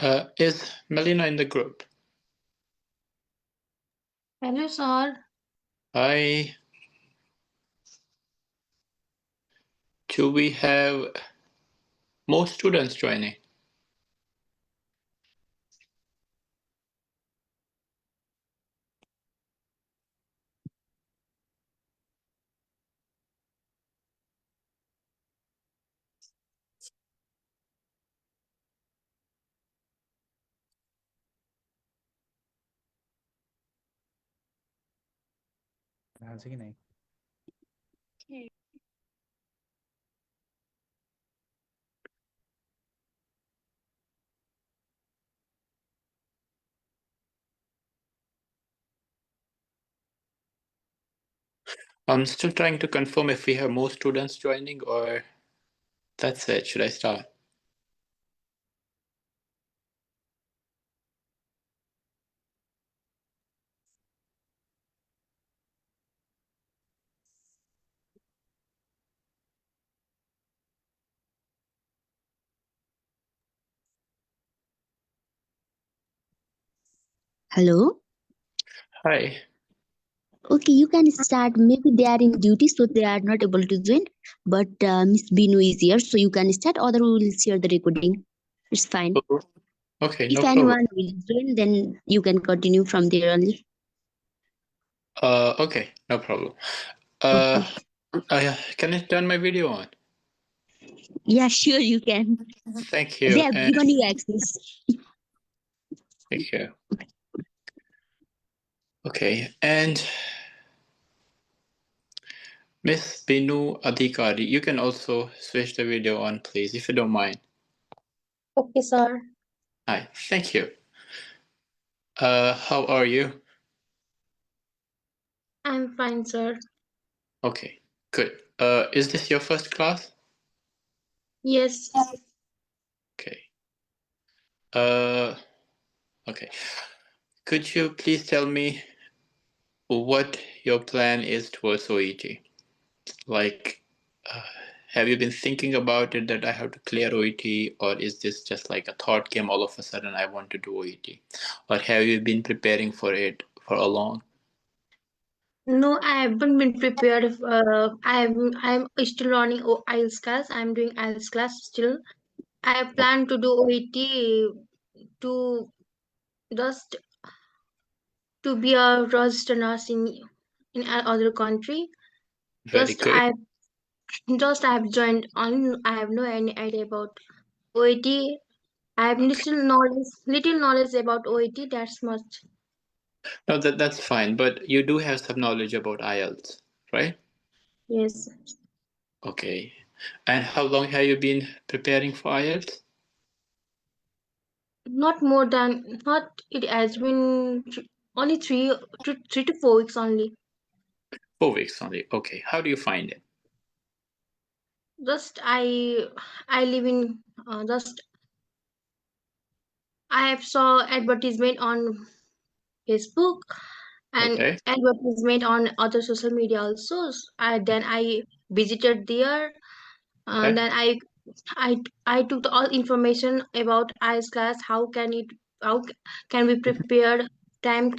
Is Melina in the group? Hello, sir. Hi. Do we have more students joining? I'm still trying to confirm if we have more students joining or that's it. Should I start? Hello? Hi. Okay, you can start. Maybe they are in duty, so they are not able to join. But Miss Binu is here, so you can start, or we will share the recording. It's fine. Oh, okay, If no problem. anyone will join, then you can continue from there only. Okay, no problem. Okay. Can I turn my video on? Yeah, sure, you can. Thank They you. have And given you access. thank you. Okay, and Miss Binu Adhikari, you can also switch the video on, please, if you don't mind. Okay, sir. Hi, thank you. How are you? I'm fine, sir. Okay, good. Is this your first class? Yes. Okay. Okay. Could you please tell me what your plan is towards OET? Like, uh, have you been thinking about it that I have to clear OET, or is this just like a thought came all of a sudden I want to do OET? Or have you been preparing for it for a long? No, I haven't been prepared. I'm still running IELTS class. I'm doing IELTS class still. I plan to do OET to just to be a registered nurse in another country. Very Just good. I I have joined on. I have no any idea about OET. I have Okay. little knowledge about OET. That's much. No, that's fine, but you do have some knowledge about IELTS, right? Yes. Okay. And how long have you been preparing for IELTS? Not more than not. It has been only 3 to 4 weeks only. 4 weeks only. Okay. How do you find it? Just I live in just I have saw advertisement on Facebook and Okay. advertisement on other social media also. I visited there. Okay. Then I took all information about IELTS class. Can we prepare time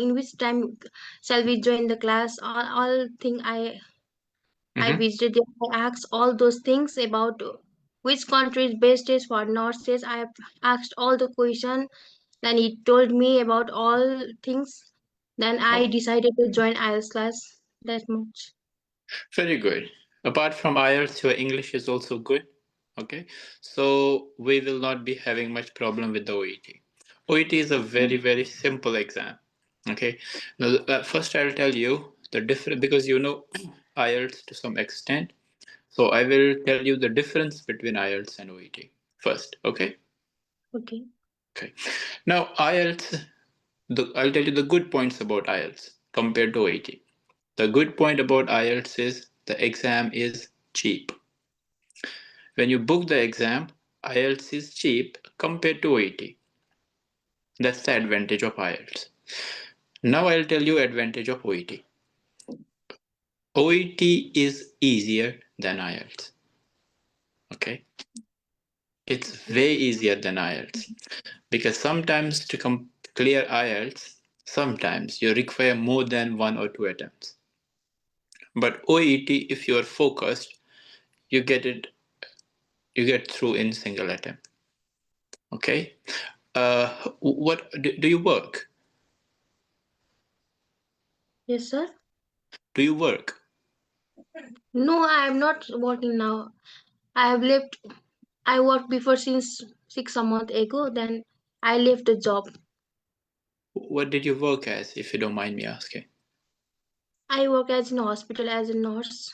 in which time shall we join the class? All thing I Mm-hmm. visited there. I asked all those things about which country is best is for nurses. I have asked all the question. Then he told me about all things. Then I Okay. decided to join IELTS class. That much. Very good. Apart from IELTS, your English is also good. Okay. So we will not be having much problem with the OET. OET is a very, very simple exam. Okay. Now, first I'll tell you the difference because you know IELTS to some extent. So I will tell you the difference between IELTS and OET first. Okay. Okay. Okay. Now IELTS, I'll tell you the good points about IELTS compared to OET. The good point about IELTS is the exam is cheap. When you book the exam, IELTS is cheap compared to OET. That's the advantage of IELTS. Now I'll tell you advantage of OET. OET is easier than IELTS. Okay. It's way easier than IELTS because sometimes to clear IELTS, sometimes you require more than 1 or 2 attempts. But OET, if you are focused, you get it. You get through in single attempt. Okay. What do you work? Yes, sir. Do you work? No, I am not working now. I have left. I worked before since 6 months ago. Then I left the job. What did you work as, if you don't mind me asking? I work as in hospital as a nurse.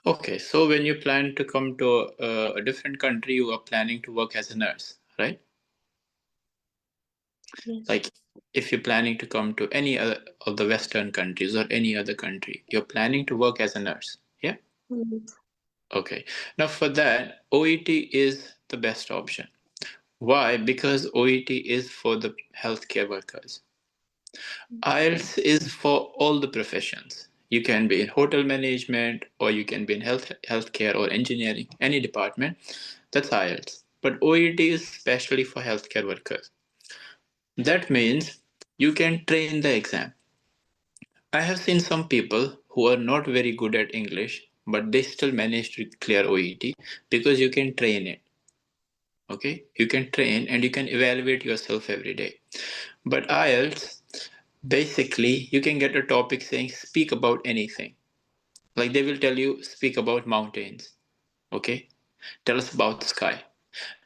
Okay, so when you plan to come to a different country, you are planning to work as a nurse, right? Yes. Like if you're planning to come to any other of the Western countries or any other country, you're planning to work as a nurse. Yeah? Yes. Okay. Now for that, OET is the best option. Why? Because OET is for the healthcare workers. IELTS is for all the professions. You can be in hotel management or you can be in healthcare or engineering, any department. That's IELTS. But OET is specially for healthcare workers. That means you can train the exam. I have seen some people who are not very good at English, but they still manage to clear OET because you can train it. Okay, you can train and you can evaluate yourself every day. But IELTS, basically, you can get a topic saying speak about anything. Like they will tell you speak about mountains. Okay, tell us about the sky.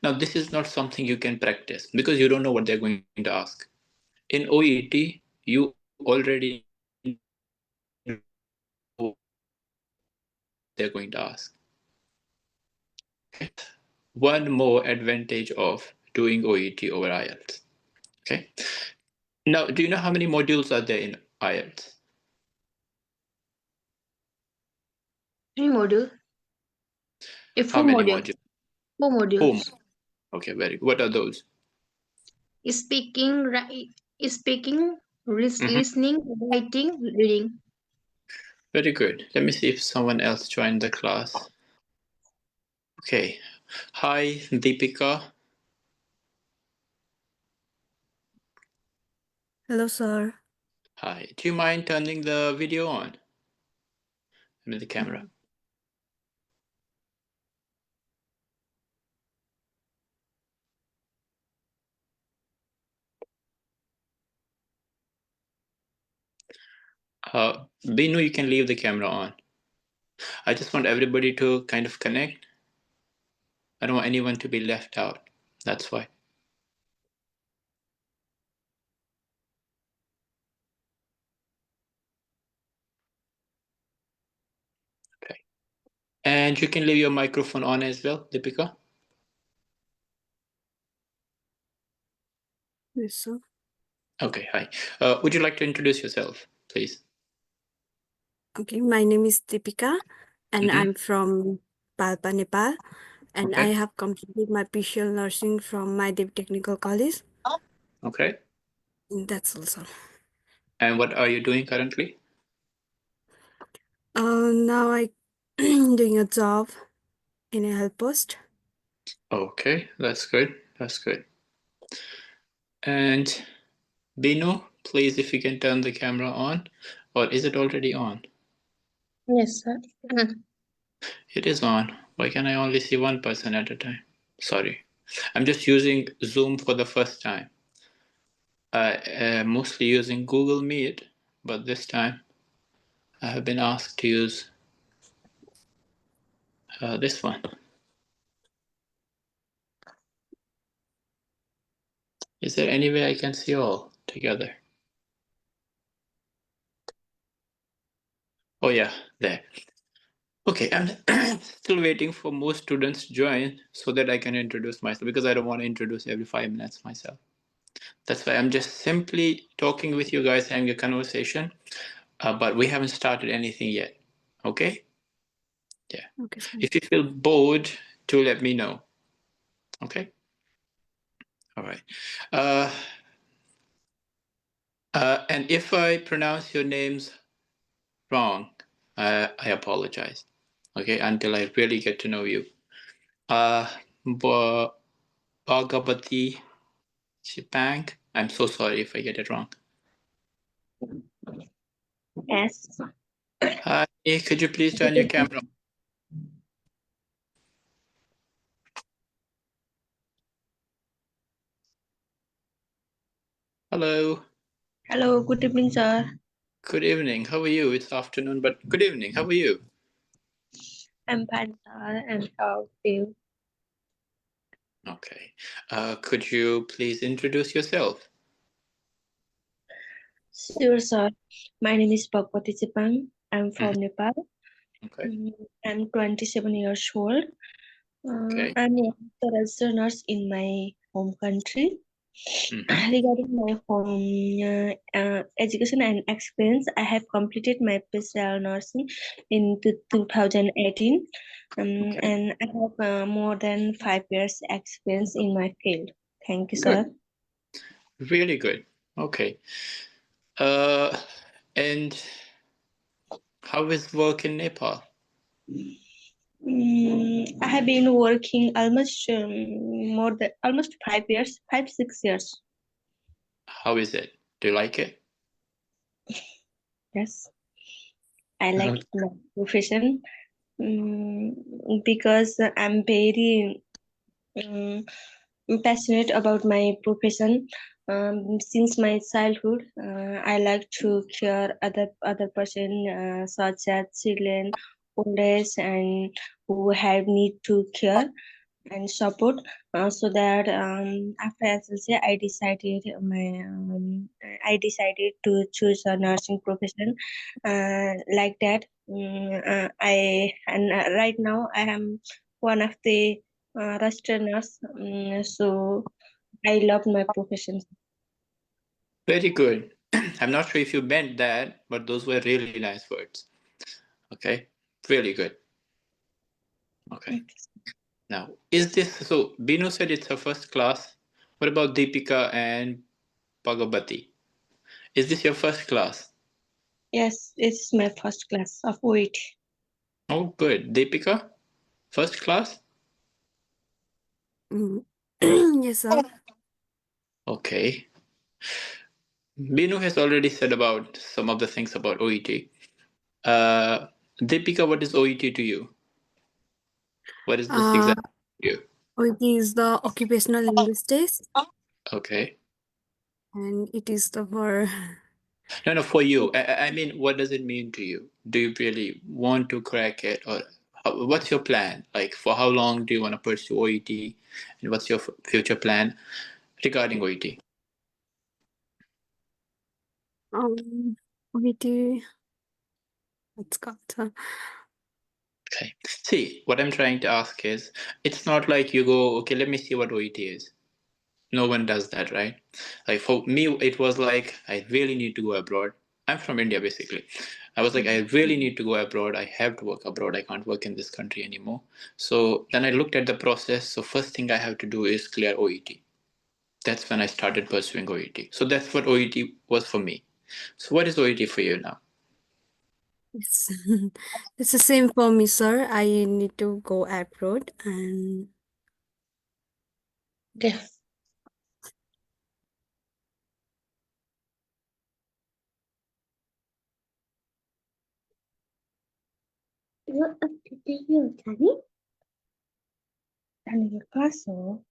Now, this is not something you can practice because you don't know what they're going to ask. In OET, you already know what they're going to ask. You can practice what they're going to ask. Okay, one more advantage of doing OET over IELTS. Okay, now do you know how many modules are there in IELTS? 3 module. How Four many modules. modules? Four Four. modules. Okay, very good. What are those? Speaking, speaking, Mhm. listening, writing, reading. Very good. Let me see if someone else joined the class. Okay. Hi, Deepika. Hello, sir. Hi. Do you mind turning the video on? I mean the camera. Binu, you can leave the camera on. I just want everybody to kind of connect. I don't want anyone to be left out. That's why. Okay. And you can leave your microphone on as well, Deepika. Yes, sir. Okay, hi. Would you like to introduce yourself, please? Okay, my name is Deepika, and Mm-hmm. I'm from Palpa, Nepal, and I Okay. have completed my PCL nursing from my Dev Technical College. Okay. That's also. And what are you doing currently? Now I doing a job in a help post. Okay, that's good. That's good. And Binu, please, if you can turn the camera on, or is it already on? Yes, sir. It is on. Why can I only see one person at a time? Sorry. I'm just using Zoom for the first time. I am mostly using Google Meet, but this time I have been asked to use this one. Is there any way I can see all together? Oh yeah, there. Okay, I'm still waiting for more students to join so that I can introduce myself because I don't want to introduce every 5 minutes myself. That's why I'm just simply talking with you guys, having a conversation, but we haven't started anything yet. Okay? Yeah. Okay, sir. If you feel bored, do let me know. Okay? All right. Uh, and if I pronounce your names wrong, I apologize. Okay? Until I really get to know you. Uh, Bhagavati Chipang. I'm so sorry if I get it wrong. Yes. Hi, could you please turn your camera on? Hello. Hello, good evening, sir. Good evening. How are you? It's afternoon, but good evening. How are you? I'm fine, sir. And how are you? Okay. Could you please introduce yourself? Sure, sir. My name is Bhagwati Chipang. I'm from Mhm. Nepal. Okay. I'm 27 years old. Okay. I'm a registered nurse in my home country. Mhm. Regarding my home education and experience, I have completed my special nursing in 2018, Okay. and I have more than 5 years experience in my field. Thank you, Good. sir. Really good. Okay. Uh, and how is work in Nepal? I have been working almost more than almost 5 years, 5 6 years. How is it? Do you like it? Yes, I like my profession because I'm very passionate about my profession. Since my childhood, I like to care other person, such as children, old age, and who have need to care and support, so that after SLC I decided to choose a nursing profession, like that. I and right now I am one of the registered nurse, so I love my profession. Very good. I'm not sure if you meant that, but those were really nice words. Okay. Really good. Okay. Now, is this so? Binu said it's her first class. What about Deepika and Bhagavati? Is this your first class? Yes, it's my first class of OET. Oh, good. Deepika, first class? Mm. Yes, sir. Okay. Binu has already said about some of the things about OET. Uh, Deepika, what is OET to you? What is this Uh, exam to you? it is the Occupational English Test, Okay. and it is the for No, no, for you. I mean, what does it mean to you? Do you really want to crack it, or what's your plan? Like, for how long do you want to pursue OET, and what's your future plan regarding OET? OET. It's got Okay. See, what I'm trying to ask is, it's not like you go, okay, let me see what OET is. No one does that, right? Like for me, it was like, I really need to go abroad. I'm from India, basically. I was like, I really need to go abroad. I have to work abroad. I can't work in this country anymore. So then I looked at the process. So first thing I have to do is clear OET. That's when I started pursuing OET. So that's what OET was for me. So what is OET for you now? it's it's the same for me, sir. I need to go abroad, and Okay. Your class, oh.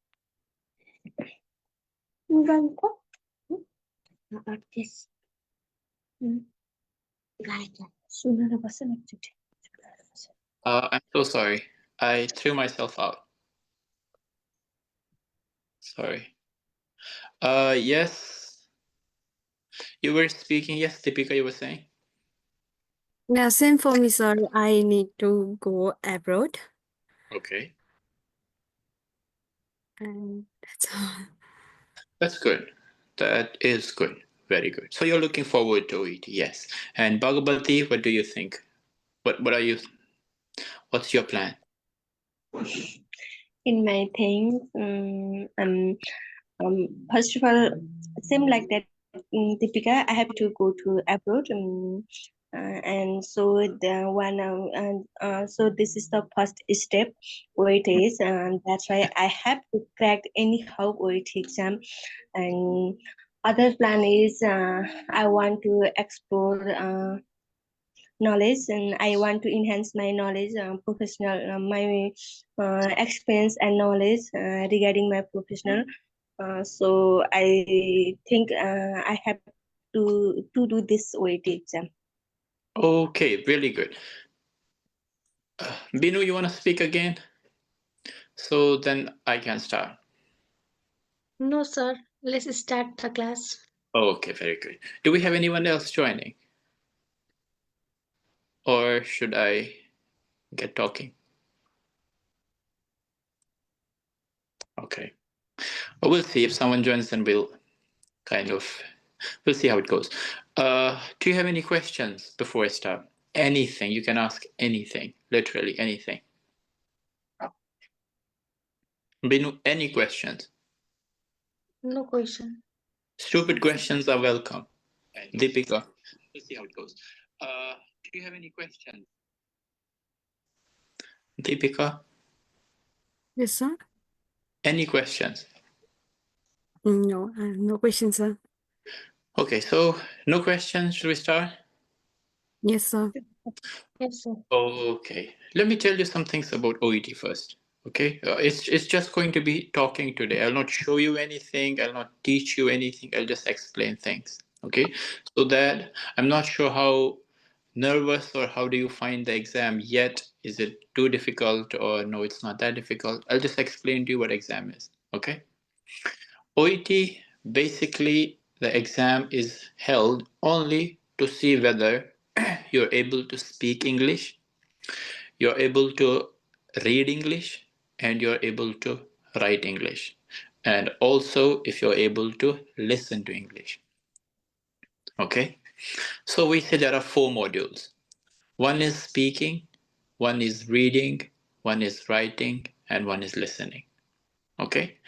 Artist. Sooner was an activity. I'm so sorry. I threw myself out. Sorry. Yes, you were speaking. Yes, Deepika, you were saying. yeah, same for me, sir. I need to go abroad, Okay. and that's all. That's good. That is good. Very good. So you're looking forward to it, yes. And Bhagavati, what do you think? What are you? What's your plan? In my things, first of all, same like that, Deepika, I have to go to abroad. And so the one so this is the first step OET is, and that's why I have to crack anyhow OET exam. And other plan is I want to explore knowledge, and I want to enhance my knowledge, professional my experience and knowledge regarding my professional. So I think I have to do this OET exam. Okay, really good. Binu, you want to speak again? So then I can start. No, sir. Let's start the class. Okay, very good. Do we have anyone else joining? Or should I get talking? Okay. Well, we'll see if someone joins, then we'll see how it goes. Do you have any questions before I start? Anything. You can ask anything, literally anything. Binu, any questions? No question. Stupid questions are welcome. Deepika. We'll see how it goes. Do you have any questions? Deepika, Yes, sir. any questions? No, no questions, sir. Okay, so no questions. Should we start? Yes, sir. Yes, sir. Okay, let me tell you some things about OET first. Okay, it's just going to be talking today. I'll not show you anything. I'll not teach you anything. I'll just explain things. Okay, so that I'm not sure how nervous or how do you find the exam yet. Is it too difficult or no? It's not that difficult. I'll just explain to you what exam is. Okay, OET basically the exam is held only to see whether you're able to speak English, you're able to read English, and you're able to write English, and also if you're able to listen to English. Okay, so we say there are four modules. One is speaking, one is reading, one is writing, and one is listening. Okay,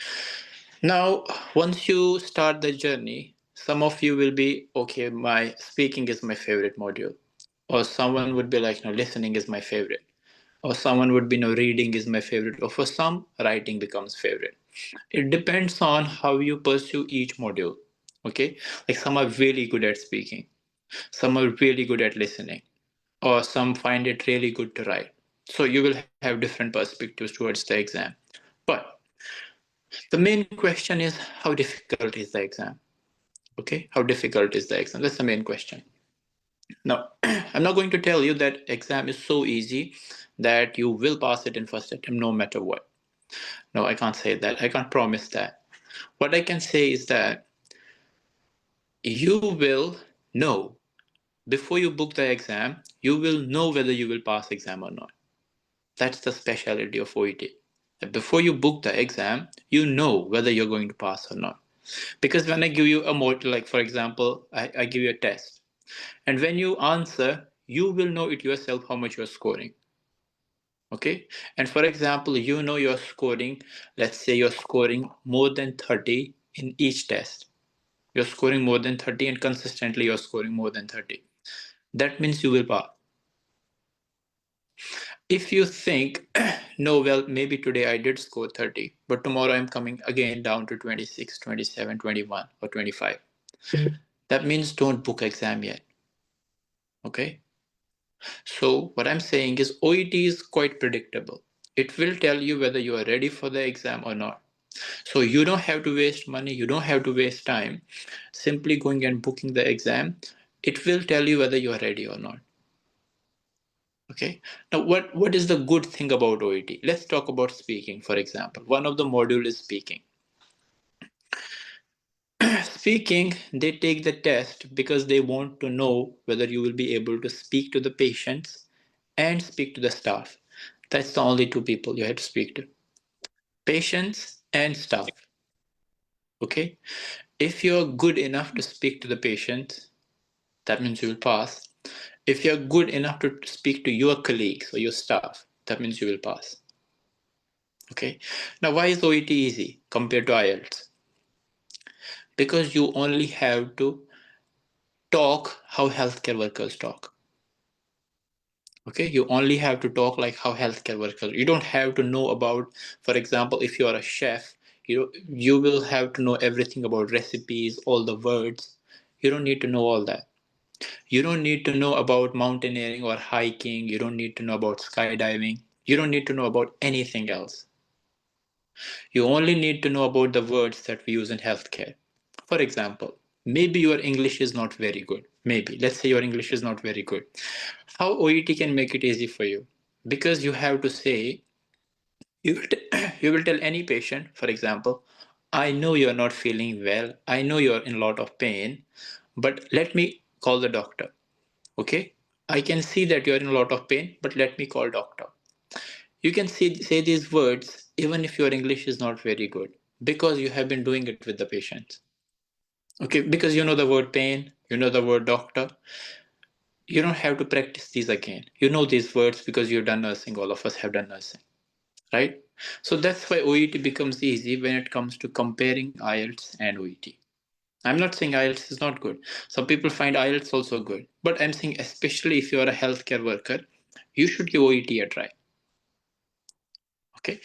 now once you start the journey, some of you will be okay, my speaking is my favorite module, or someone would be like, no, listening is my favorite, or someone would be, no, reading is my favorite, or for some writing becomes favorite. It depends on how you pursue each module. Okay, like some are really good at speaking, some are really good at listening, or some find it really good to write. So you will have different perspectives towards the exam. But the main question is, how difficult is the exam? Okay, how difficult is the exam? That's the main question. Now, I'm not going to tell you that exam is so easy that you will pass it in first attempt no matter what. No, I can't say that. I can't promise that. What I can say is that you will know before you book the exam, you will know whether you will pass exam or not. That's the specialty of OET. That before you book the exam, you know whether you're going to pass or not. Because when I give you a module, like for example, I give you a test, and when you answer, you will know it yourself how much you're scoring. Okay, and for example, you know you're scoring, let's say you're scoring more than 30 in each test. You're scoring more than 30 and consistently you're scoring more than 30. That means you will pass. If you think, no, well, maybe today I did score 30, but tomorrow I'm coming again down to 26, 27, 21, or 25. That means don't book exam yet. Okay? So what I'm saying is OET is quite predictable. It will tell you whether you are ready for the exam or not. So you don't have to waste money, you don't have to waste time simply going and booking the exam. It will tell you whether you are ready or not. Okay. Now, what is the good thing about OET? Let's talk about speaking, for example. One of the module is speaking. Speaking, they take the test because they want to know whether you will be able to speak to the patients and speak to the staff. That's the only two people you have to speak to. Patients and staff. Okay. If you're good enough to speak to the patients, that means you will pass. If you're good enough to speak to your colleagues or your staff, that means you will pass. Okay. Now, why is OET easy compared to IELTS? Because you only have to talk how healthcare workers talk. Okay, you only have to talk like how healthcare workers. You don't have to know about, for example, if you are a chef, you will have to know everything about recipes, all the words. You don't need to know all that. You don't need to know about mountaineering or hiking. You don't need to know about skydiving. You don't need to know about anything else. You only need to know about the words that we use in healthcare. For example, maybe your English is not very good. Maybe, let's say your English is not very good. How OET can make it easy for you? Because you have to say, you will tell any patient, for example, I know you're not feeling well. I know you're in a lot of pain, but let me call the doctor. Okay? I can see that you're in a lot of pain, but let me call doctor. You can say these words even if your English is not very good because you have been doing it with the patients. Okay, because you know the word pain, you know the word doctor. You don't have to practice these again. You know these words because you've done nursing. All of us have done nursing, right? So that's why OET becomes easy when it comes to comparing IELTS and OET. I'm not saying IELTS is not good. Some people find IELTS also good. But I'm saying, especially if you're a healthcare worker, you should give OET a try. Okay.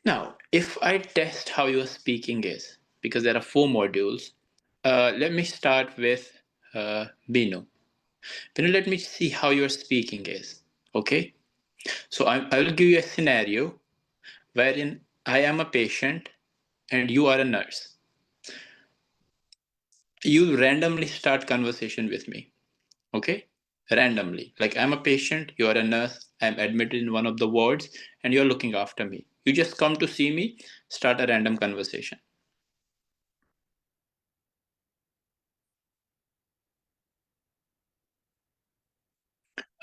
Now, if I test how your speaking is, because there are 4 modules, let me start with Binu. Binu, let me see how your speaking is. Okay. So I will give you a scenario wherein I am a patient and you are a nurse. You randomly start conversation with me. Okay, randomly, like I'm a patient, you are a nurse, I'm admitted in one of the wards, and you're looking after me. You just come to see me, start a random conversation.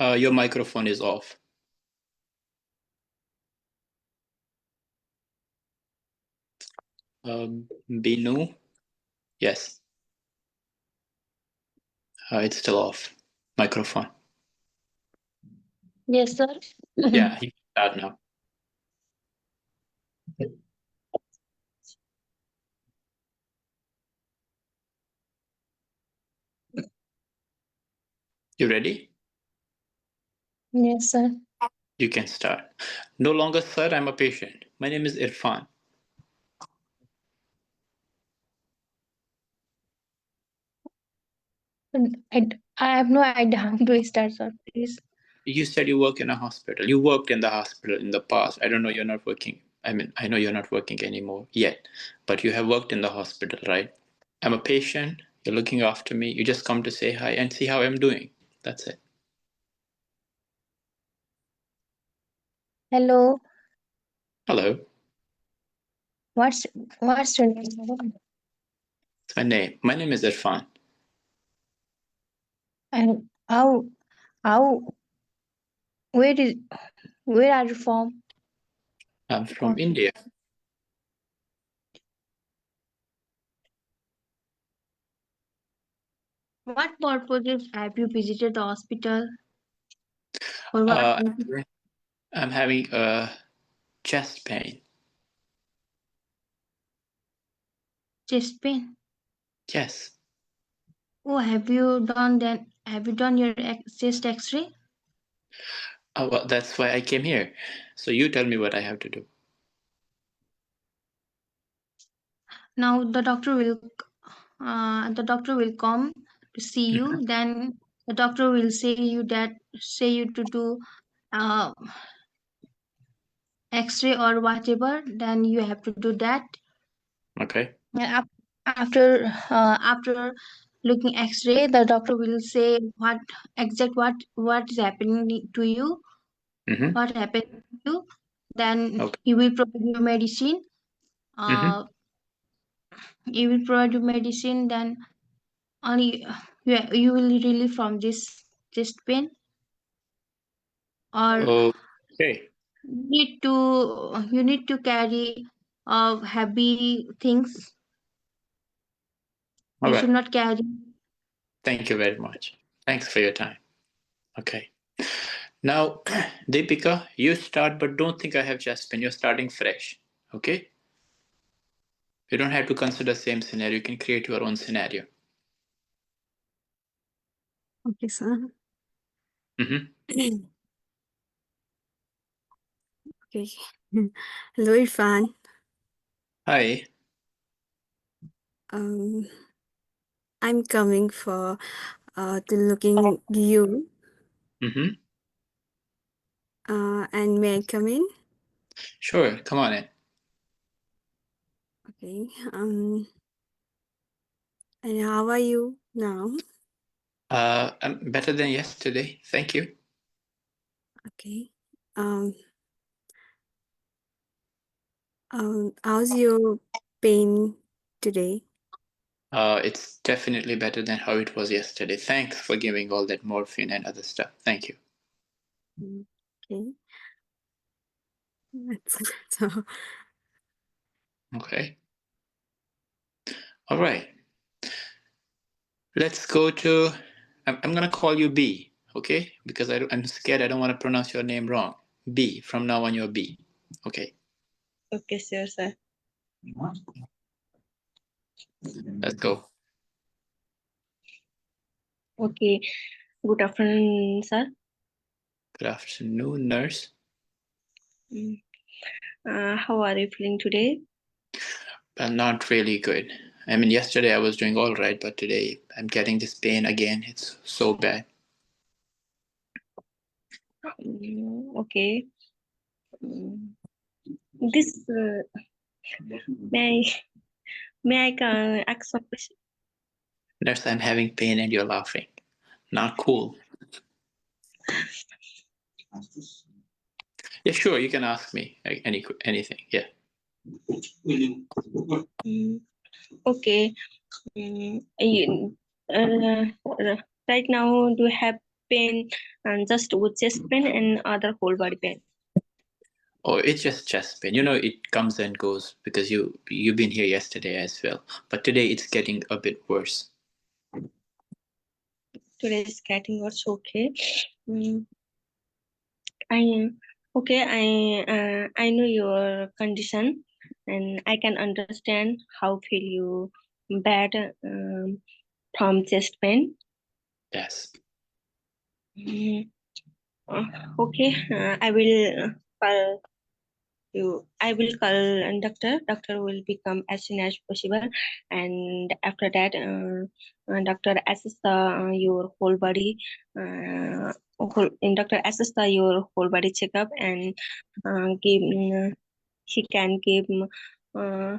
Your microphone is off. Binu, yes, it's still off. Microphone. Yes, sir. Yeah, you can start now. You ready? Yes, sir. You can start. No longer, sir, I'm a patient. My name is Irfan. I have no idea how to start, sir. Please. You said you work in a hospital. You worked in the hospital in the past. I don't know, you're not working. I mean, I know you're not working anymore yet, but you have worked in the hospital, right? I'm a patient. You're looking after me. You just come to say hi and see how I'm doing. That's it. Hello. Hello. What's what's your name, madam? It's my name. My name is Irfan. And how where is where are you from? I'm from India. What purposes have you visited the hospital? For what Uh, I'm having a chest pain. chest pain? Yes. Oh, have you done your chest X-ray? Well, that's why I came here. So you tell me what I have to do. Now the doctor will come to see you. Then the doctor will say you to do uh, X-ray or whatever. Then you have to do that. Okay. And after looking X-ray, the doctor will say what is happening to you, Mm-hmm. what happened to you. Then Okay. he will provide you medicine. Mm-hmm. Uh, he will provide you medicine. Then only you will relieve from this chest pain. Or Okay. you need to carry heavy things. All You should right. not carry. Thank you very much. Thanks for your time. Okay. Now, Deepika, you start, but don't think I have chest pain. You're starting fresh. Okay? You don't have to consider same scenario. You can create your own scenario. Okay, sir. Mm-hmm. Okay. Hello, Irfan. Hi. Um, I'm coming for to looking you. Mm-hmm. And may I come in? Sure, come on in. Okay. And how are you now? I'm better than yesterday. Thank you. Okay. How's your pain today? It's definitely better than how it was yesterday. Thanks for giving all that morphine and other stuff. Thank you. Okay. So, Okay. All right. Let's go to. I'm gonna call you B, okay? Because I'm scared. I don't want to pronounce your name wrong. B. From now on, you're B. Okay. Okay, sure, sir. Let's go. Okay. Good afternoon, sir. Good afternoon, nurse. Mm. How are you feeling today? Well, not really good. I mean, yesterday I was doing all right, but today I'm getting this pain again. It's so bad. Okay. Mm. This may I ask some question? Nurse, I'm having pain and you're laughing. Not cool. Yeah, sure. You can ask me anything. Yeah. Mm. Okay. Right now, do you have pain and just with chest pain and other whole body pain? Oh, it's just chest pain. You know, it comes and goes because you've been here yesterday as well. But today it's getting a bit worse. Today is getting also okay. Mm. I okay. I know your condition, and I can understand how feel you bad from chest pain. Yes. Mm. Okay, I will call you. I will call doctor. Doctor will become as soon as possible, and after that, doctor assess your whole body. Doctor assess your whole body checkup and give. He can give uh,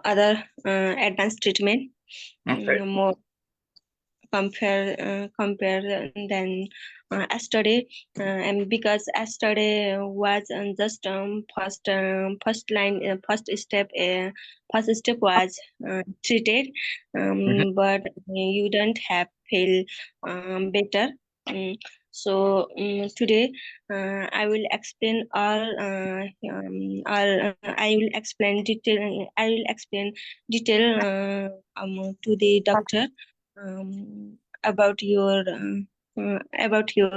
other advanced treatment, Okay. more compare than yesterday, and because yesterday was just first step was treated, Mhm. but you don't have feel better. So today I will explain I will explain detail to the doctor about your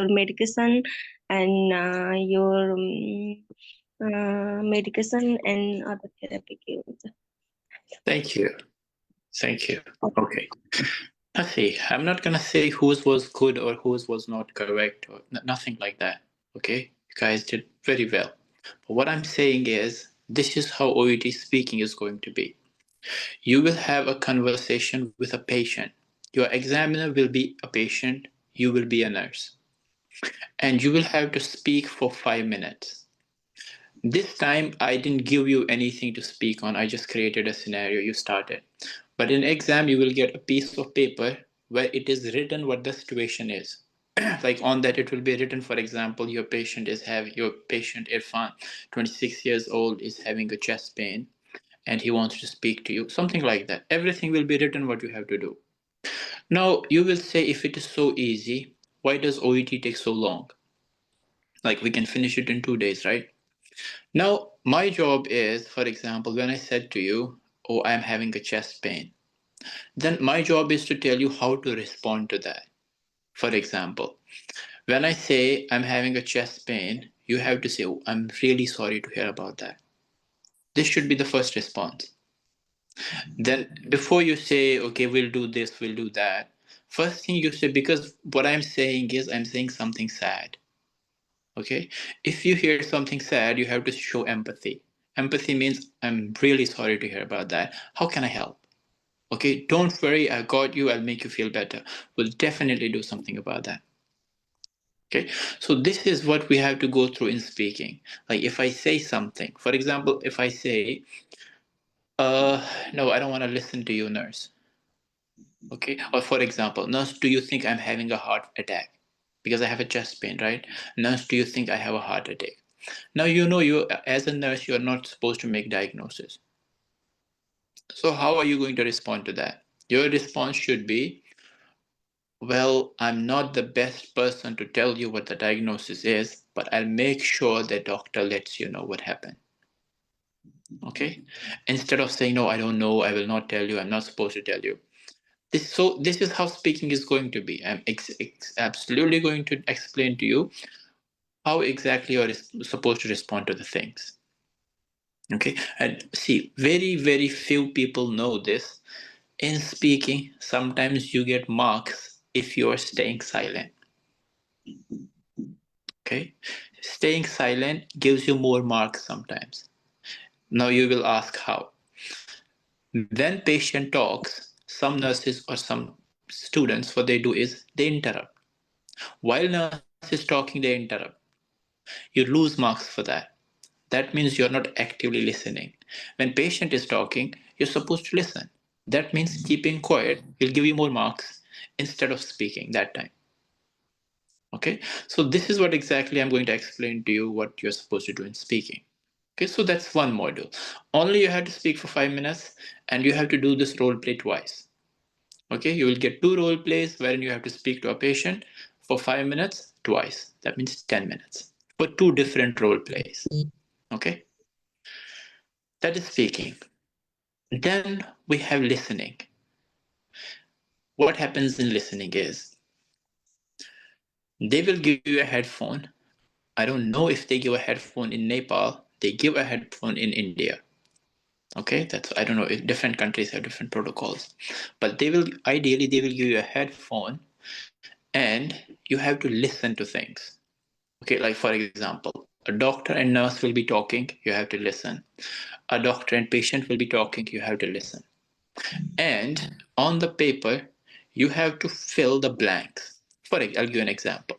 medication and your medication and other therapy use. Thank you. Thank you. Okay. Let's see. I'm not gonna say whose was good or whose was not correct or nothing like that. Okay. You guys did very well. But what I'm saying is, this is how OET speaking is going to be. You will have a conversation with a patient. Your examiner will be a patient. You will be a nurse. And you will have to speak for 5 minutes. This time, I didn't give you anything to speak on. I just created a scenario. You started. But in exam, you will get a piece of paper where it is written what the situation is. Like on that, it will be written, for example, your patient Irfan, 26 years old, is having a chest pain and he wants to speak to you. Something like that. Everything will be written what you have to do. Now, you will say, if it is so easy, why does OET take so long? Like, we can finish it in 2 days, right? Now, my job is, for example, when I said to you, oh, I'm having a chest pain, then my job is to tell you how to respond to that. For example, when I say I'm having a chest pain, you have to say, oh, I'm really sorry to hear about that. This should be the first response. Then, before you say, okay, we'll do this, we'll do that, first thing you say, because what I'm saying is, I'm saying something sad. Okay, if you hear something sad, you have to show empathy. Empathy means I'm really sorry to hear about that. How can I help? Okay, don't worry, I got you, I'll make you feel better. We'll definitely do something about that. Okay, so this is what we have to go through in speaking. Like if I say something, for example, if I say, no, I don't want to listen to you, nurse. Okay, or for example, nurse, do you think I'm having a heart attack? Because I have a chest pain, right? Nurse, do you think I have a heart attack? Now you know you as a nurse, you are not supposed to make diagnosis. So how are you going to respond to that? Your response should be, well, I'm not the best person to tell you what the diagnosis is, but I'll make sure the doctor lets you know what happened. Okay? Instead of saying, no, I don't know, I will not tell you, I'm not supposed to tell you. This is how speaking is going to be. I'm absolutely going to explain to you how exactly you're supposed to respond to the things. Okay? And see, very, very few people know this. In speaking, sometimes you get marks if you are staying silent. Okay, staying silent gives you more marks sometimes. Now you will ask how. When patient talks, some nurses or some students, what they do is they interrupt. While nurse is talking, they interrupt. You lose marks for that. That means you're not actively listening. When patient is talking, you're supposed to listen. That means keeping quiet will give you more marks instead of speaking that time. Okay, so this is what exactly I'm going to explain to you what you're supposed to do in speaking. Okay, so that's one module. Only you have to speak for 5 minutes and you have to do this role play twice. Okay, you will get 2 role plays wherein you have to speak to a patient for 5 minutes twice. That means 10 minutes for 2 different role plays. Okay, that is speaking. Then we have listening. What happens in listening is they will give you a headphone. I don't know if they give a headphone in Nepal, they give a headphone in India. Okay, that's, I don't know if different countries have different protocols, but they will ideally they will give you a headphone and you have to listen to things. Okay, like for example, a doctor and nurse will be talking, you have to listen. A doctor and patient will be talking, you have to listen. And on the paper you have to fill the blanks. I'll give you an example.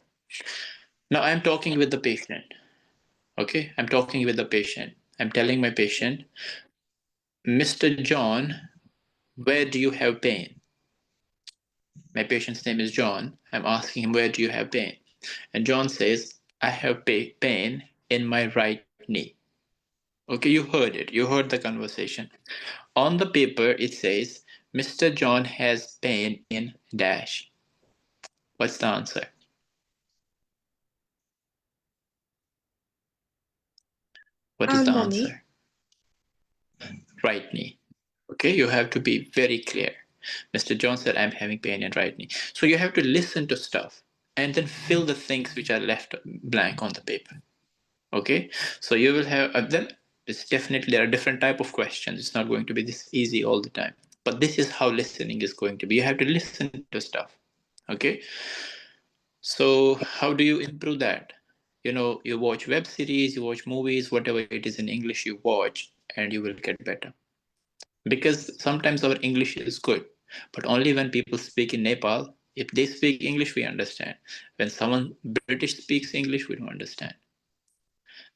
Now I'm talking with the patient. Okay, I'm talking with the patient. I'm telling my patient, Mr. John, where do you have pain? My patient's name is John. I'm asking him, where do you have pain? And John says, I have pain in my right knee. Okay, you heard it. You heard the conversation. On the paper, it says, Mr. John has pain in dash. What's the answer? What is the The knee. answer? Right knee. Okay, you have to be very clear. Mr. John said, I'm having pain in right knee. So you have to listen to stuff and then fill the things which are left blank on the paper. Okay, so you will have then it's definitely there are different type of questions. It's not going to be this easy all the time, but this is how listening is going to be. You have to listen to stuff. Okay, so how do you improve that? You watch web series, you watch movies, whatever it is in English you watch, and you will get better. Because sometimes our English is good, but only when people speak in Nepal, if they speak English we understand. When someone British speaks English we don't understand.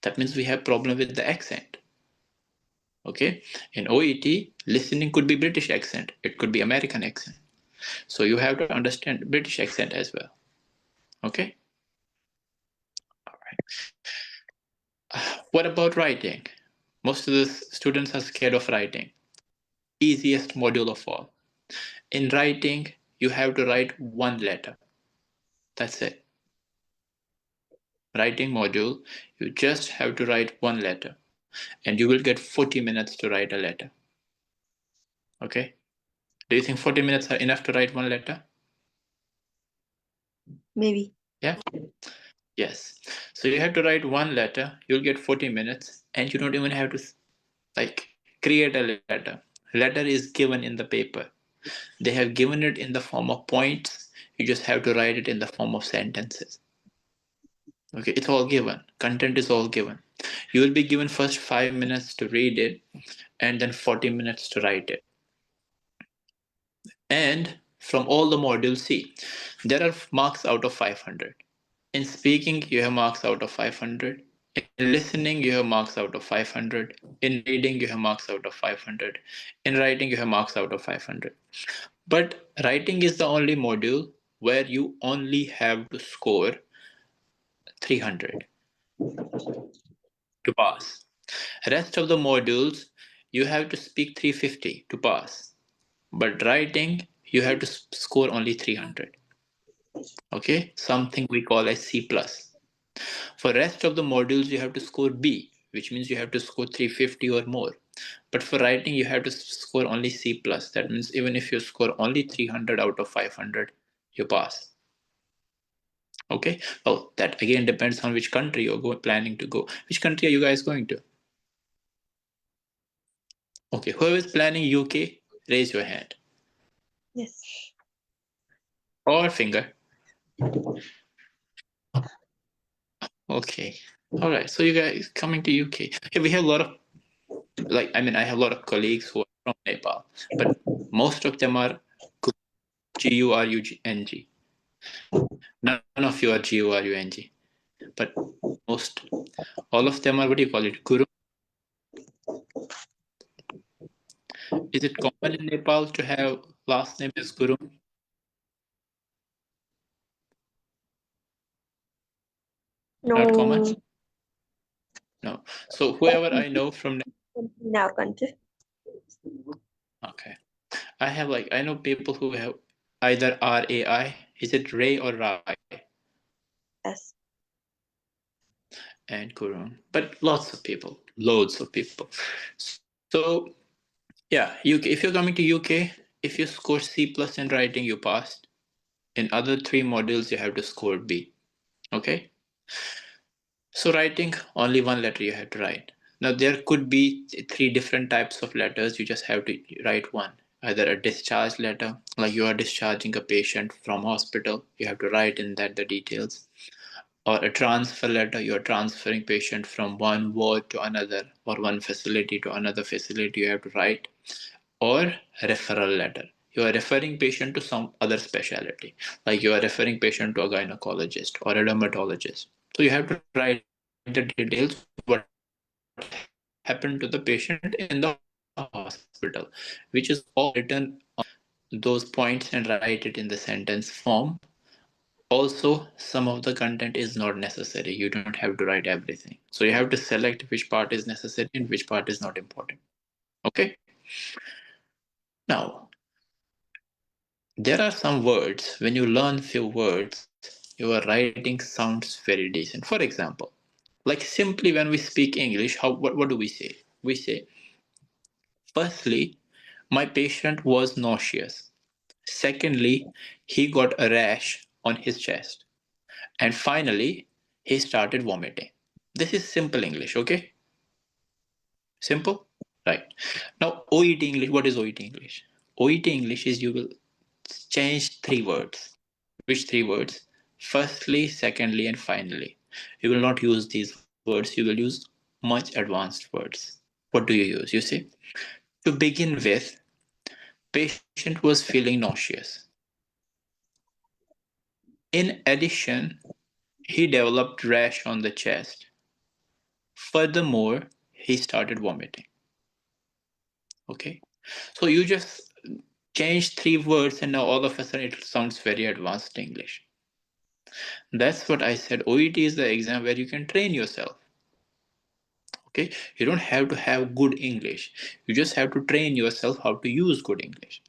That means we have problem with the accent. Okay, in OET listening could be British accent, it could be American accent, so you have to understand British accent as well. Okay, all right. What about writing? Most of the students are scared of writing. Easiest module of all. In writing you have to write one letter. That's it. Writing module, you just have to write one letter and you will get 40 minutes to write a letter. Okay, do you think 40 minutes are enough to write one letter? Maybe. Yeah. Yes. So you have to write one letter, you'll get 40 minutes, and you don't even have to like create a letter. Letter is given in the paper. They have given it in the form of points. You just have to write it in the form of sentences. Okay, it's all given. Content is all given. You will be given first 5 minutes to read it and then 40 minutes to write it. And from all the modules, see, there are marks out of 500. In speaking, you have marks out of 500. In listening, you have marks out of 500. In reading, you have marks out of 500. In writing, you have marks out of 500. But writing is the only module where you only have to score 300 to pass. Rest of the modules, you have to speak 350 to pass. But writing, you have to score only 300. Okay, something we call as C plus. For rest of the modules, you have to score B, which means you have to score 350 or more. But for writing, you have to score only C plus. That means even if you score only 300 out of 500, you pass. Okay. Oh, that again depends on which country you're planning to go. Which country are you guys going to? Okay, whoever is planning UK, raise your hand Yes. or finger. Okay. All right. So you guys coming to UK? Hey, we have a lot of I have a lot of colleagues who are from Nepal, but most of them are GURUNG. None of you are GURUNG, but most all of them are, what do you call it? Guru. Is it common in Nepal to have last name as Guru? Not common. No, No. So whoever I know from in our country. okay, I know people who have either RAI. Is it Ray or Rai? Yes. And Kurun, but loads of people. So yeah, if you're coming to UK, if you score C plus in writing, you passed. In other three modules, you have to score B. Okay. So writing, only one letter you have to write. Now there could be three different types of letters. You just have to write one. Either a discharge letter, like you are discharging a patient from hospital, you have to write in that the details, or a transfer letter, you're transferring patient from one ward to another or one facility to another facility, you have to write, or referral letter, you are referring patient to some other specialty, like you are referring patient to a gynecologist or a dermatologist, so you have to write the details what happened to the patient in the hospital, which is all written those points and write it in the sentence form. Also, some of the content is not necessary. You don't have to write everything. So you have to select which part is necessary and which part is not important. Okay? Now, there are some words, when you learn few words, your writing sounds very decent. For example, like simply when we speak English, what do we say? We say, firstly, my patient was nauseous. Secondly, he got a rash on his chest. And finally, he started vomiting. This is simple English, okay? Simple? Right. Now, OET English, what is OET English? OET English is you will change three words. Which three words? Firstly, secondly, and finally. You will not use these words, you will use much advanced words. What do you use? You see, to begin with, patient was feeling nauseous. In addition, he developed rash on the chest. Furthermore, he started vomiting. Okay. So you just change three words and now all of a sudden it sounds very advanced English. That's what I said. OET is the exam where you can train yourself. Okay. You don't have to have good English. You just have to train yourself how to use good English.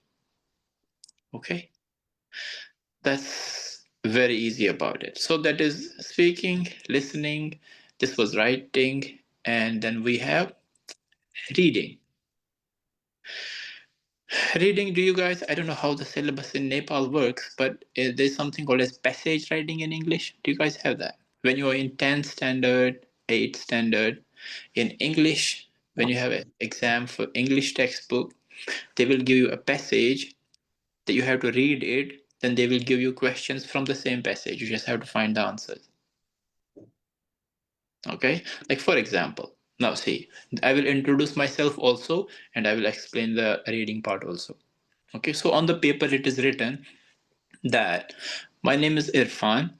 Okay. That's very easy about it. So that is speaking, listening. This was writing. And then we have reading. Reading, do you guys, I don't know how the syllabus in Nepal works, but there's something called as passage writing in English. Do you guys have that? When you're in 10th standard, 8th standard, in English, when you have an exam for English textbook, they will give you a passage that you have to read it, then they will give you questions from the same passage. You just have to find the answers. Okay, like for example, now see, I will introduce myself also and I will explain the reading part also. Okay, so on the paper it is written that my name is Irfan,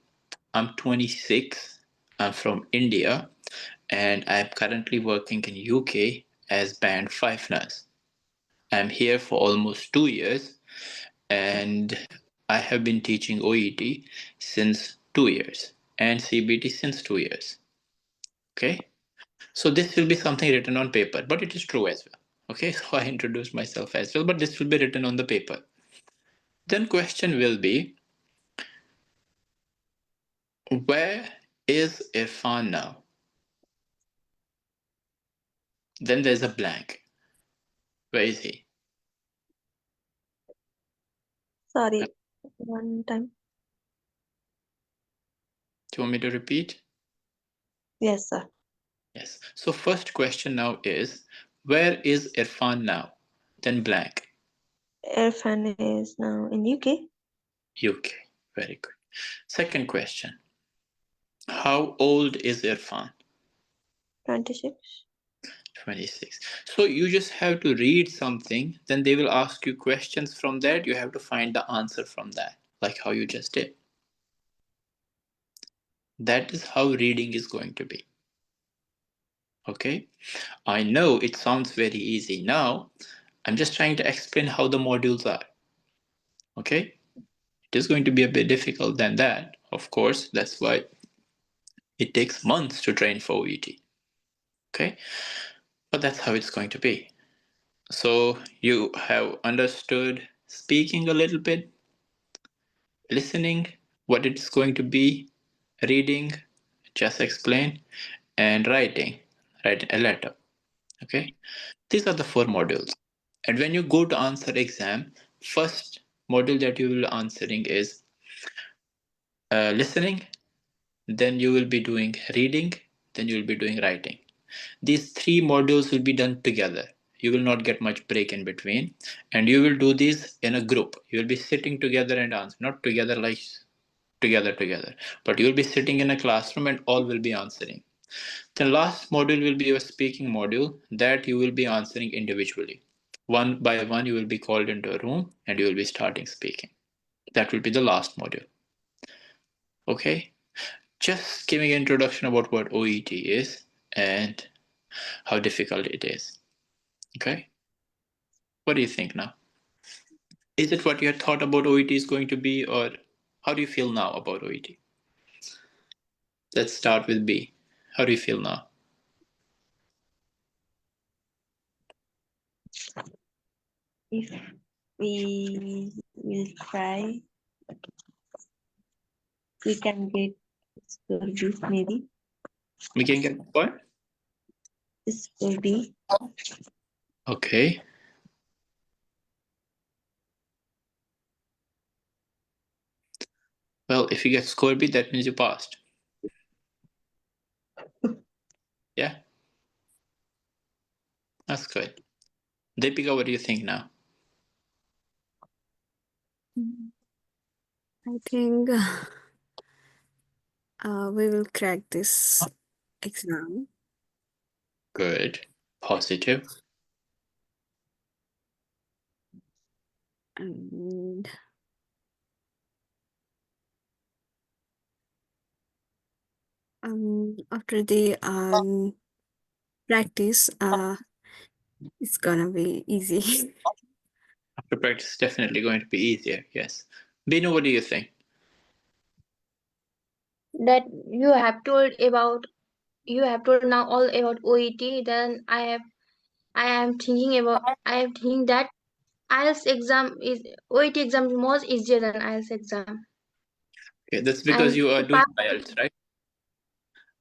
I'm 26, I'm from India, and I'm currently working in UK as band 5 nurse. I'm here for almost 2 years and I have been teaching OET since 2 years and CBT since 2 years. Okay, so this will be something written on paper, but it is true as well. Okay, so I introduced myself as well, but this will be written on the paper. Then question will be, where is Irfan now? Then there's a blank. Where is he? Sorry, one time. Do you want me to repeat? Yes, sir. Yes. So first question now is, where is Irfan now? Then blank. Irfan is now in UK. UK. Very good. Second question. How old is Irfan? 26. 26. So you just have to read something, then they will ask you questions from that. You have to find the answer from that, like how you just did. That is how reading is going to be. Okay? I know it sounds very easy now. I'm just trying to explain how the modules are. Okay? It is going to be a bit difficult than that, of course. That's why it takes months to train for OET. Okay? But that's how it's going to be. So you have understood speaking a little bit, listening, what it's going to be, reading, just explain, and writing, write a letter. Okay? These are the 4 modules. And when you go to answer exam, first module that you will answering is listening, then you will be doing reading, then you will be doing writing. These 3 modules will be done together. You will not get much break in between, and you will do these in a group. You will be sitting together and answer, not together like together, but you will be sitting in a classroom and all will be answering. The last module will be your speaking module that you will be answering individually. One by one, you will be called into a room and you will be starting speaking. That will be the last module. Okay, just giving an introduction about what OET is and how difficult it is. Okay, what do you think now? Is it what you had thought about OET is going to be, or how do you feel now about OET? Let's start with B. How do you feel now? If we will try, we can get score B maybe. We can get what? Score B. Okay. Well, if you get score B, that means you passed. Yeah, that's good. Deepika, what do you think now? I think we will crack this exam. Good. Positive. And after the practice, it's gonna be easy. After practice, it's definitely going to be easier. Yes. Binu, what do you think? That you have told now all about OET. Then I am thinking that IELTS exam is OET exam is more easier than IELTS exam. Okay, that's because And you are to doing pass, IELTS, right?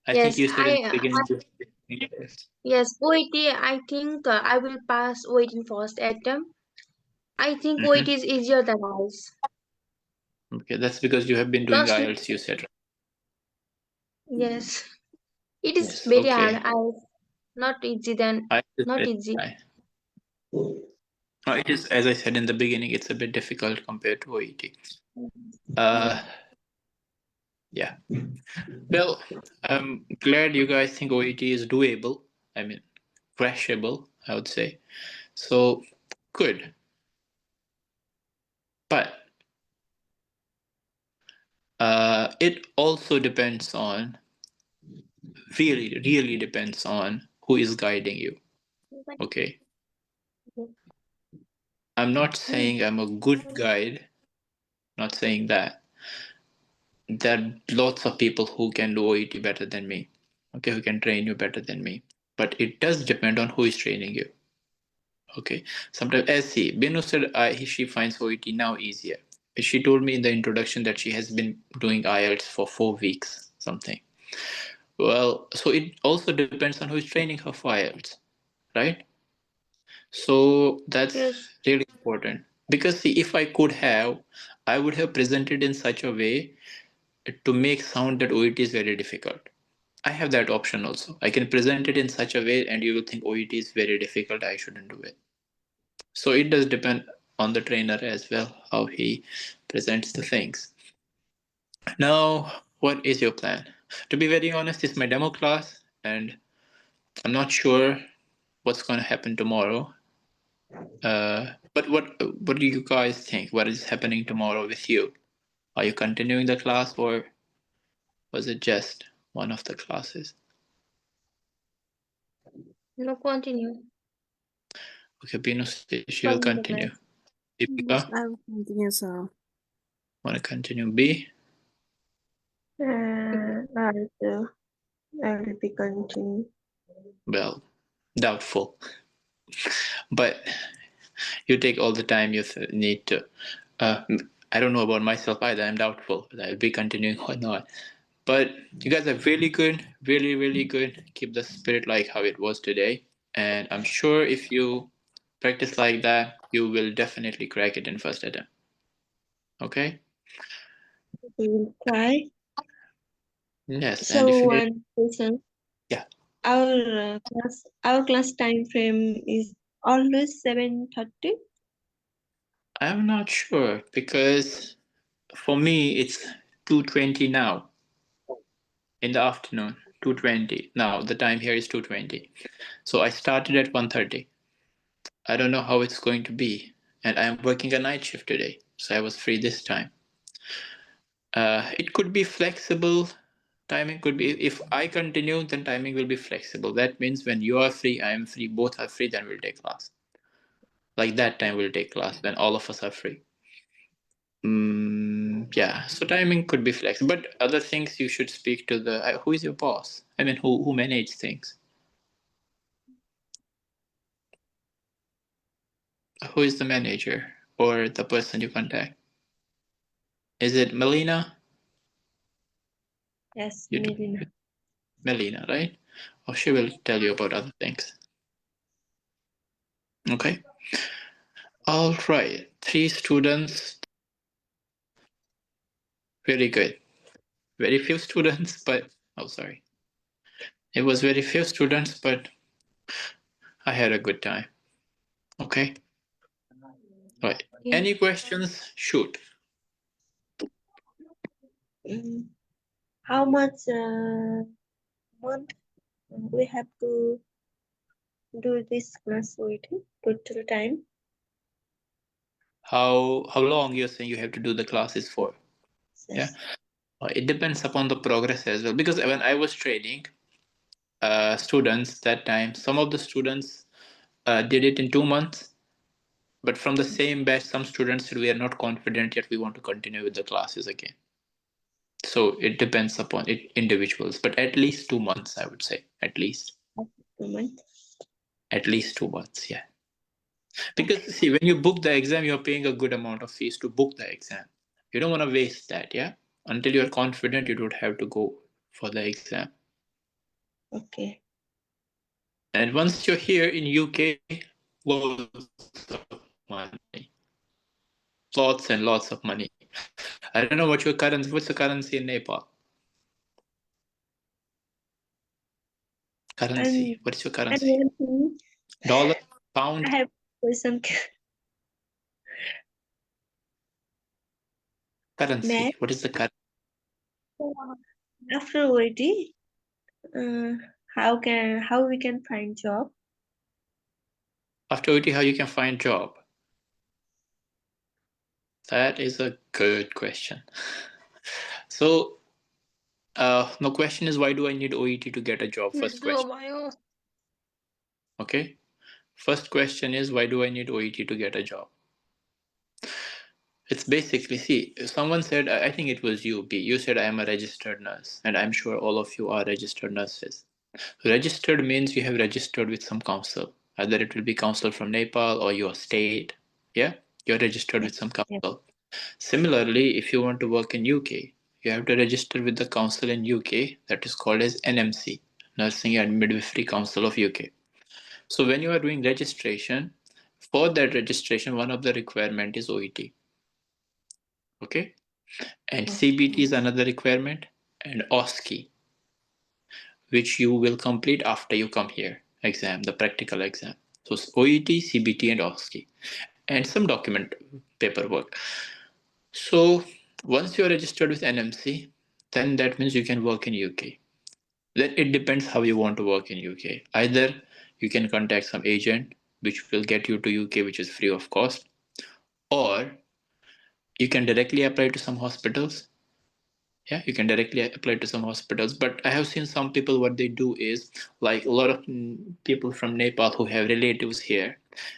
I think yes, you said in the beginning you are doing IELTS. yes, OET. I think I will pass OET in first attempt. I think OET Mm-hmm. is easier than IELTS Okay, that's because you have been doing because IELTS, you said. yes, it is Yes, very hard. okay. IELTS not easy than IELTS is not very easy. high. It is, as I said in the beginning, it's a bit difficult compared to OET. Uh, Yeah. Well, I'm glad you guys think OET is doable. I mean, crashable, I would say. So, good. But it also depends on, really depends on who is guiding you. Okay. I'm not saying I'm a good guide, not saying that. There are lots of people who can do OET better than me, okay, who can train you better than me. But it does depend on who is training you. Okay. Sometimes, as see, Binu said she finds OET now easier. She told me in the introduction that she has been doing IELTS for 4 weeks, something. Well, so it also depends on who is training her for IELTS, right? So that's Yes. really important. Because see, if I could have, I would have presented in such a way to make sound that OET is very difficult. I have that option also. I can present it in such a way and you will think OET is very difficult, I shouldn't do it. So it does depend on the trainer as well, how he presents the things. Now, what is your plan? To be very honest, it's my demo class and I'm not sure what's going to happen tomorrow. But what do you guys think? What is happening tomorrow with you? Are you continuing the class or was it just one of the classes? No, continue. Okay, Bino says she will Continue the continue. class. Yes, Deepika, I will continue, sir. want to continue? B? I will be continuing. Well, doubtful. But you take all the time you need to. Uh, I don't know about myself either. I'm doubtful that I'll be continuing or not. But you guys are really good, really good. Keep the spirit like how it was today. And I'm sure if you practice like that, you will definitely crack it in first attempt. Okay? We will try. Yes, and if So you need, one question. yeah, Our class time frame is always 7:30. I'm not sure because for me it's 2:20 now in the afternoon. 2:20 now. The time here is 2:20. So I started at 1:30. I don't know how it's going to be, and I'm working a night shift today, so I was free this time. It could be flexible. Timing could be, if I continue, then timing will be flexible. That means when you are free, I am free, both are free, then we'll take class. Like that time we'll take class when all of us are free. Yeah, so timing could be flexible, but other things you should speak to the who is your boss? I mean, who manages things? Who is the manager or the person you contact? Is it Melina? Yes, You do Melina. Melina, right? Or she will tell you about other things. Okay. All right. 3 students. Very good. Very few students, but oh, sorry. It was very few students, but I had a good time. Okay. Right. Okay. Any questions? Shoot. Mm, How much month we have to do this class waiting total time? How long you're saying you have to do the classes for? Yeah. Yes. It depends upon the progress as well. Because when I was training students that time, some of the students did it in 2 months. But from the same batch, some students said we are not confident yet. We want to continue with the classes again. So it depends upon it individuals, but at least 2 months, I would say. At least. 2 months. At least 2 months, yeah. Okay. Because see, when you book the exam, you're paying a good amount of fees to book the exam. You don't want to waste that, yeah? Until you're confident, you don't have to go for the exam. Okay. And once you're here in UK, lots of money. Lots and lots of money. I don't know what's the currency in Nepal? Currency. And What is your and currency? one thing, Dollar, I pound, have question. currency. Math. What is the currency? After OET, how we can find job? After OET, how you can find job? That is a good question. So, the question is, why do I need OET to get a job? First question. Okay. First question is, why do I need OET to get a job? It's basically, see, someone said, I think it was you, B. You said I am a registered nurse, and I'm sure all of you are registered nurses. Registered means you have registered with some council. Either it will be council from Nepal or your state. Yeah, you're registered with some council. Similarly, if you want to work in UK, you have to register with the council in UK that is called as NMC, Nursing and Midwifery Council of UK. So when you are doing registration, for that registration, one of the requirement is OET. Okay, and CBT is another requirement, and OSCE, which you will complete after you come here, exam, the practical exam. So OET, CBT, and OSCE, and some document paperwork. So once you're registered with NMC, then that means you can work in UK. Then it depends how you want to work in UK. Either you can contact some agent which will get you to UK, which is free of cost, or you can directly apply to some hospitals. Yeah, you can directly apply to some hospitals. But I have seen some people, what they do is, like a lot of people from Nepal who have relatives here,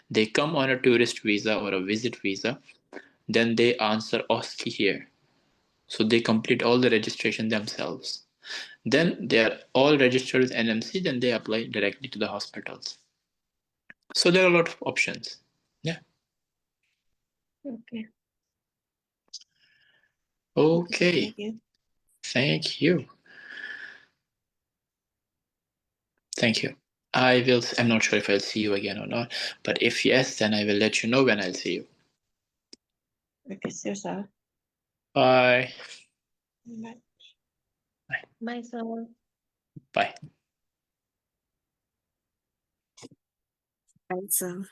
they come on a tourist visa or a visit visa, then they answer OSCE here. So they complete all the registration themselves. Then they are all registered with NMC, then they apply directly to the hospitals. So there are a lot of options. Yeah. Okay. Okay. Thank you. Thank you. Thank you. I'm not sure if I'll see you again or not, but if yes, then I will let you know when I'll see you. Okay, sir. Bye. Bye. Bye, sir. Bye. Right, sir.